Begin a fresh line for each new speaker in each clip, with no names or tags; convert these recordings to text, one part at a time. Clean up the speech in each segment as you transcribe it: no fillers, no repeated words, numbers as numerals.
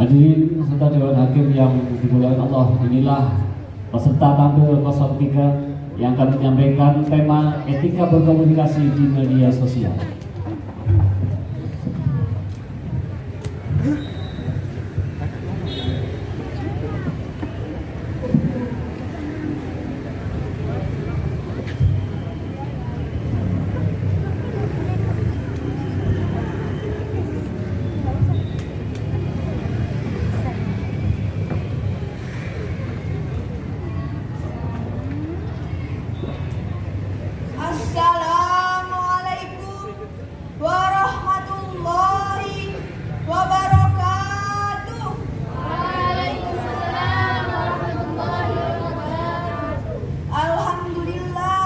Hadirin serta Dewan Hakim yang dimuliakan Allah, inilah peserta tampil 03 yang akan menyampaikan tema etika berkomunikasi di media sosial.
Assalamualaikum warahmatullahi wabarakatuh.
Waalaikumsalam warahmatullahi wabarakatuh.
Alhamdulillah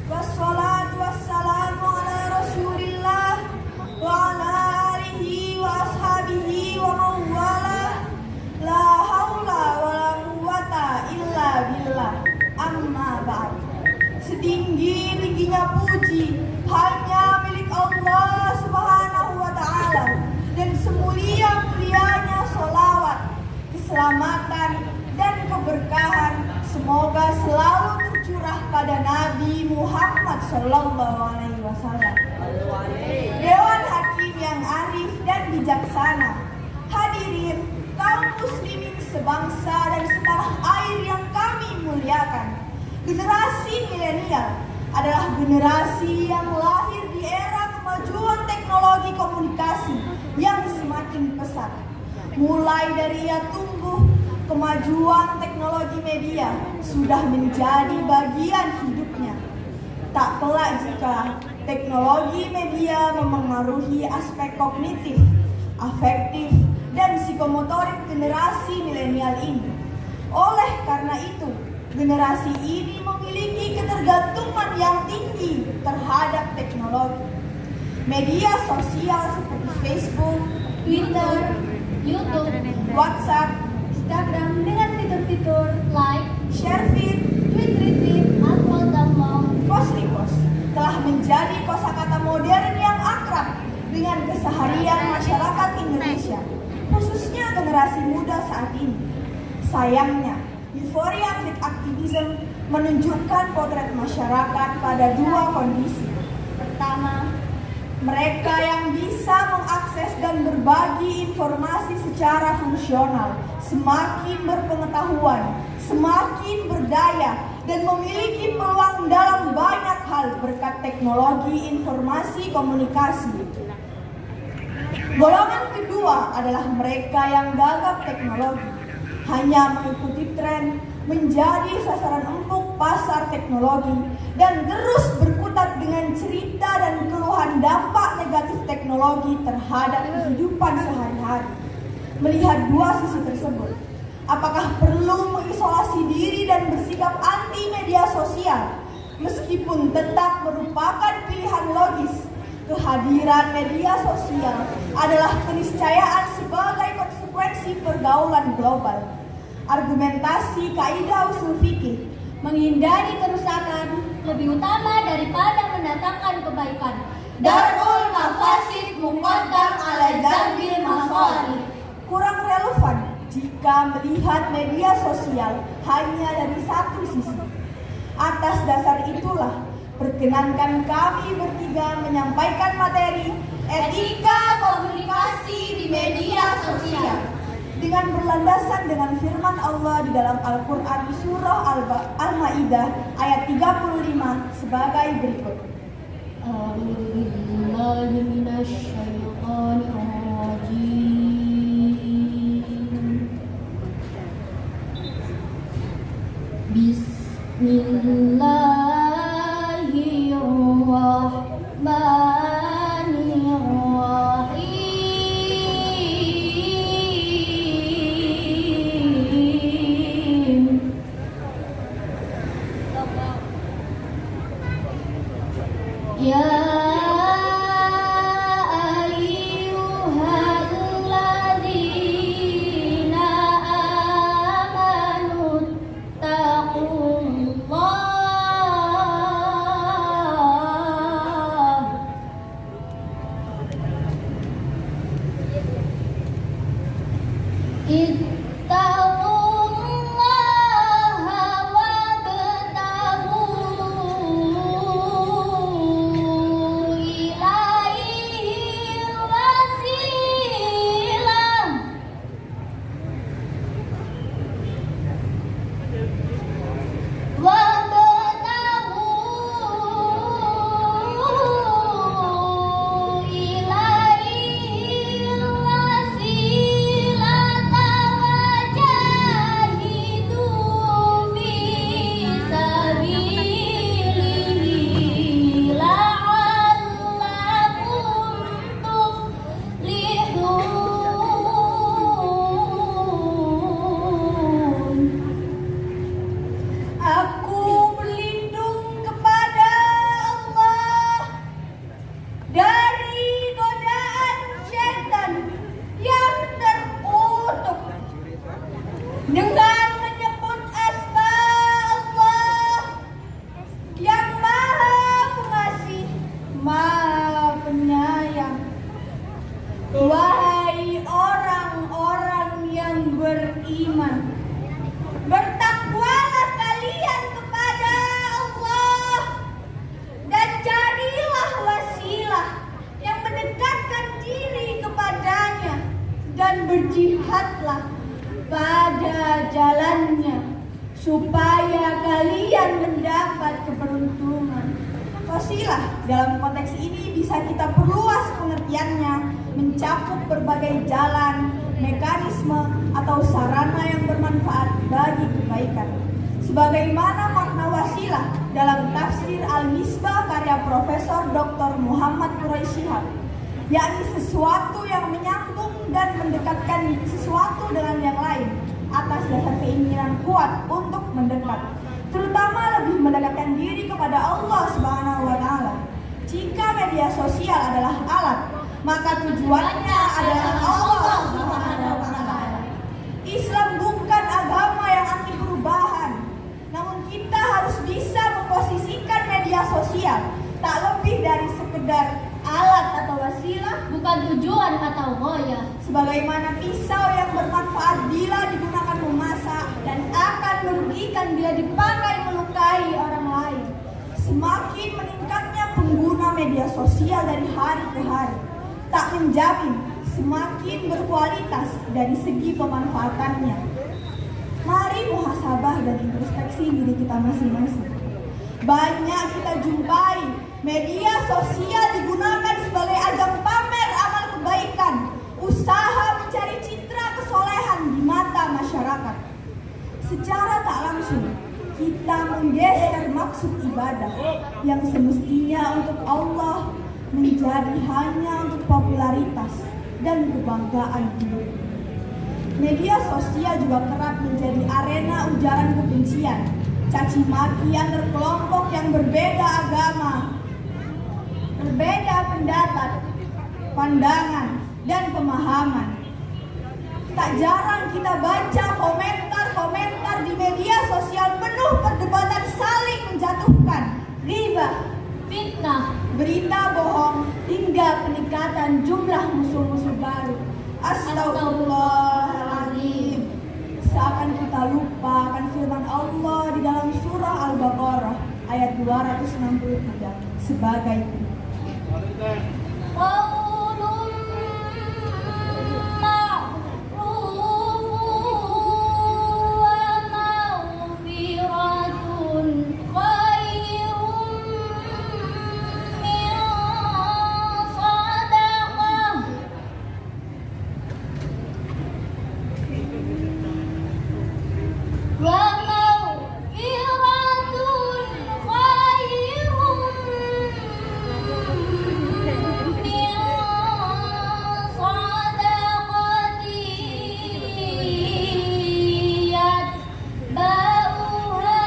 wassalatu wassalamu ala Rasulillah wa ala alihi wa ashabihi wa mawalah. La haula wa la quwata illa billah. Amma ba'd. Setinggi-tingginya puji hanya milik Allah Subhanahu wa Ta'ala, dan semulia-mulianya sholawat, keselamatan dan keberkahan semoga selalu tercurah pada Nabi Muhammad Sallallahu Alaihi Wasallam. Dewan Hakim yang arif dan bijaksana, hadirin kaum muslimin sebangsa dan setanah air yang kami muliakan. Generasi milenial adalah generasi yang lahir di era kemajuan teknologi komunikasi yang semakin pesat. Mulai dari ia tumbuh, kemajuan teknologi media sudah menjadi bagian hidupnya. Tak pelak jika teknologi media memengaruhi aspek kognitif, afektif, dan psikomotorik generasi milenial ini. Oleh karena itu, generasi ini memiliki ketergantungan yang tinggi terhadap teknologi. Media sosial seperti Facebook, Twitter, YouTube, WhatsApp, Instagram dengan fitur-fitur like, share feed, tweet retweet, upload download, post repost telah menjadi kosakata modern yang akrab dengan keseharian masyarakat Indonesia, khususnya generasi muda saat ini. Sayangnya, euforia klik aktivisme menunjukkan potret masyarakat pada dua kondisi. Pertama, mereka yang bisa mengakses dan berbagi informasi secara fungsional semakin berpengetahuan, semakin berdaya, dan memiliki peluang dalam banyak hal berkat teknologi informasi komunikasi. Golongan kedua adalah mereka yang gagap teknologi, hanya mengikuti tren, menjadi sasaran empuk pasar teknologi, dan terus berkutat dengan cerita dan keluhan dampak negatif teknologi terhadap kehidupan sehari-hari. Melihat dua sisi tersebut, apakah perlu mengisolasi diri dan bersikap anti media sosial? Meskipun tetap merupakan pilihan logis, kehadiran media sosial adalah keniscayaan sebagai konsekuensi pergaulan global. Argumentasi kaidah usul fikih,
Menghindari kerusakan lebih utama daripada mendatangkan kebaikan.
Darul mafasid muqaddam ala jalbil masalih, kurang relevan jika melihat media sosial hanya dari satu sisi. Atas dasar itulah, perkenankan kami bertiga menyampaikan materi etika komunikasi di media sosial dengan berlandasan dengan firman Allah di dalam Al-Quran di surah Al-Ma'idah ayat 35 sebagai berikut.
A'udzubillahi minasyaitonirrajim. Bismillahirrahmanirrahim. Ya
berjihadlah pada jalannya, supaya kalian mendapat keberuntungan. Wasilah dalam konteks ini bisa kita perluas pengertiannya, mencakup berbagai jalan, mekanisme, atau sarana yang bermanfaat bagi kebaikan. Sebagaimana makna wasilah dalam tafsir Al-Misbah karya Profesor Dr. Muhammad Quraish Shihab, yakni sesuatu yang menyambung dan mendekatkan sesuatu dengan yang lain atas dasar keinginan kuat untuk mendekat, terutama lebih mendekatkan diri kepada Allah Subhanahu wa Ta'ala. Jika media sosial adalah alat, maka tujuannya adalah Allah Subhanahu wa Ta'ala. Islam bukan agama yang anti perubahan, namun kita harus bisa memposisikan media sosial tak lebih dari sekedar alat atau wasilah,
bukan tujuan atau gaya.
sebagaimana pisau yang bermanfaat bila digunakan memasak dan akan merugikan bila dipakai melukai orang lain. Semakin meningkatnya pengguna media sosial dari hari ke hari, tak menjamin semakin berkualitas dari segi pemanfaatannya. Mari muhasabah dan introspeksi diri kita masing-masing. Banyak kita jumpai media sosial digunakan sebagai ajang pamer amal kebaikan, usaha mencari citra kesolehan di mata masyarakat. Secara tak langsung, kita menggeser maksud ibadah yang semestinya untuk Allah menjadi hanya untuk popularitas dan kebanggaan hidup. Media sosial juga kerap menjadi arena ujaran kebencian, caci maki antar kelompok yang berbeda agama, berbeda pendapat, pandangan, dan pemahaman. Tak jarang kita baca komentar-komentar di media sosial penuh perdebatan saling menjatuhkan, riba,
Fitnah,
berita bohong, hingga peningkatan jumlah musuh-musuh baru. Astagfirullahaladzim. Seakan kita lupa akan firman Allah di dalam surah Al-Baqarah ayat 263 sebagai
qaulun ma'rufun wa maghfiratun khairun min sadaqah. Wa maghfiratun khairun min sadaqatin yatba'uha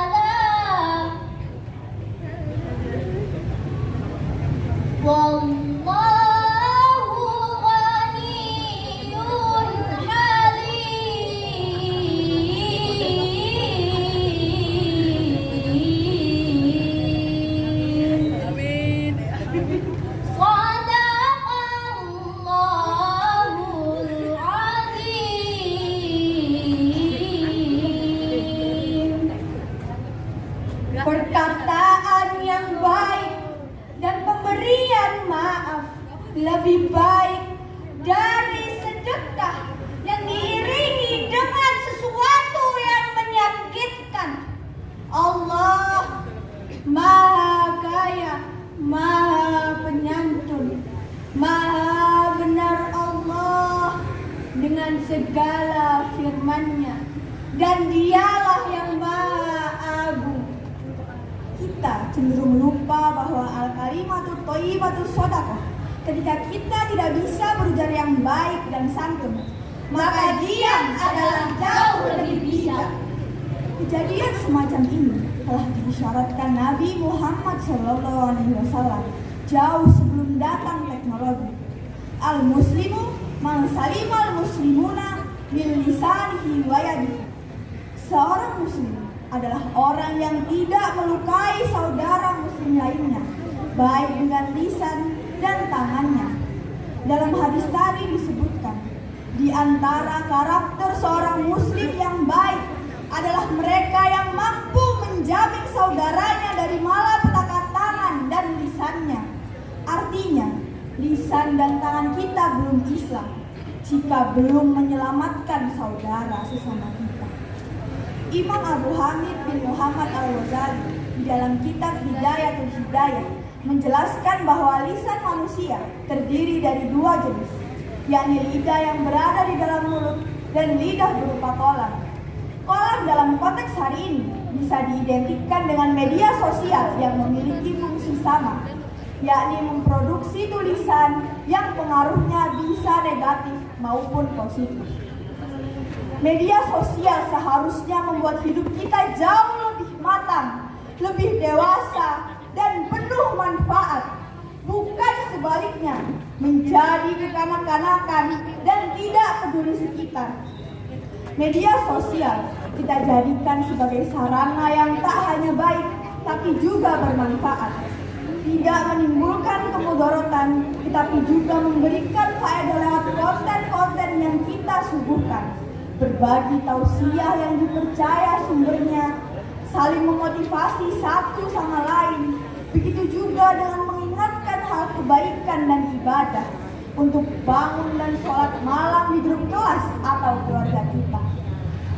adhan. Wallahu ghaniyyun halim. Shadaqallahul azim.
perkataan yang baik dan pemberian maaf lebih baik dari sedekah yang diiringi dengan sesuatu yang menyakitkan. Allah Maha Kaya, Maha Penyantun, Maha Benar Allah dengan segala firman-Nya, dan Dialah yang Maha Agung. Kita cenderung lupa bahwa al-kalimatut thayyibatut shadaqah. Ketika kita tidak bisa berujar yang baik dan santun, maka diam adalah jauh lebih bijak. Kejadian semacam ini telah diisyaratkan Nabi Muhammad SAW jauh sebelum datang teknologi. Al-muslimu man salimal muslimuna min lisanihi wa yadihi. Seorang muslim adalah orang yang tidak melukai saudara muslim lainnya, baik dengan lisan dan tangannya. Dalam hadis tadi disebutkan, di antara karakter seorang muslim yang baik adalah mereka yang mampu menjamin saudaranya dari malapetaka tangan dan lisannya. Artinya, lisan lisan dan tangan kita belum Islam jika belum menyelamatkan saudara sesama kita. Imam Abu Hamid bin Muhammad Al-Ghazali di dalam kitab Bidayatul Hidayah menjelaskan bahwa lisan manusia terdiri dari dua jenis, yakni lidah yang berada di dalam mulut dan lidah berupa kolam. Kolam dalam konteks hari ini bisa diidentikan dengan media sosial yang memiliki fungsi sama, yakni memproduksi tulisan yang pengaruhnya bisa negatif maupun positif. Media sosial seharusnya membuat hidup kita jauh lebih matang, lebih dewasa, dan penuh manfaat, bukan sebaliknya menjadi kekanak-kanakan dan tidak peduli sekitar. Media sosial kita jadikan sebagai sarana yang tak hanya baik, tapi juga bermanfaat. Tidak menimbulkan kemudaratan, tetapi juga memberikan faedah lewat konten-konten yang kita suguhkan. Berbagi tausiah yang dipercaya sumbernya, saling memotivasi satu sama lain. Begitu juga dengan mengingatkan hal kebaikan dan ibadah untuk bangun dan sholat malam di grup kelas atau keluarga kita.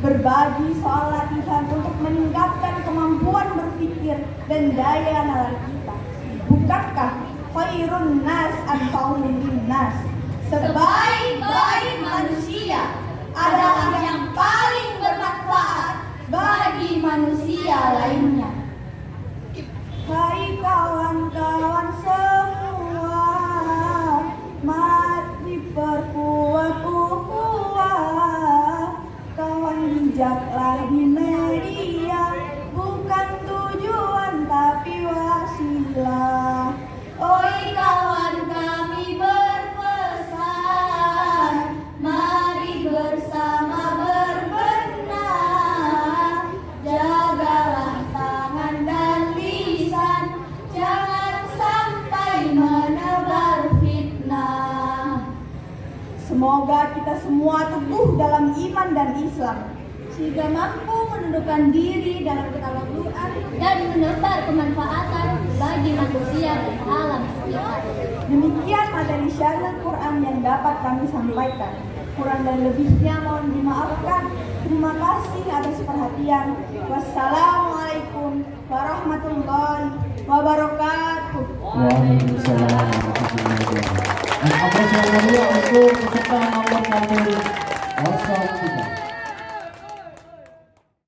Berbagi soal latihan untuk meningkatkan kemampuan berpikir dan daya nalar kita. Bukankah khairun nas anfa'uhum linnas? Sebaik-baik manusia adalah yang paling bermanfaat bagi manusia lainnya. Hai kawan-kawan semua, mari perkuat ukhuwah. Kawan bijaklah di media, bukan tujuan tapi wasilah. Oi kawan, kami berpesan, mari bersama berbenah. Jagalah tangan dan lisan, jangan sampai menebar fitnah. Semoga kita semua teguh dalam iman dan Islam, sehingga mampu menundukkan diri dalam ketawaduan
dan menebar kemanfaatan bagi manusia dan alam sekitar.
Demikian materi syarah Quran yang dapat kami sampaikan. Kurang dan lebihnya mohon dimaafkan. Terima kasih atas perhatian. Wassalamualaikum warahmatullahi wabarakatuh.
Waalaikumsalam warahmatullahi wabarakatuh. Dan apresiasi untuk peserta nomor 1 03.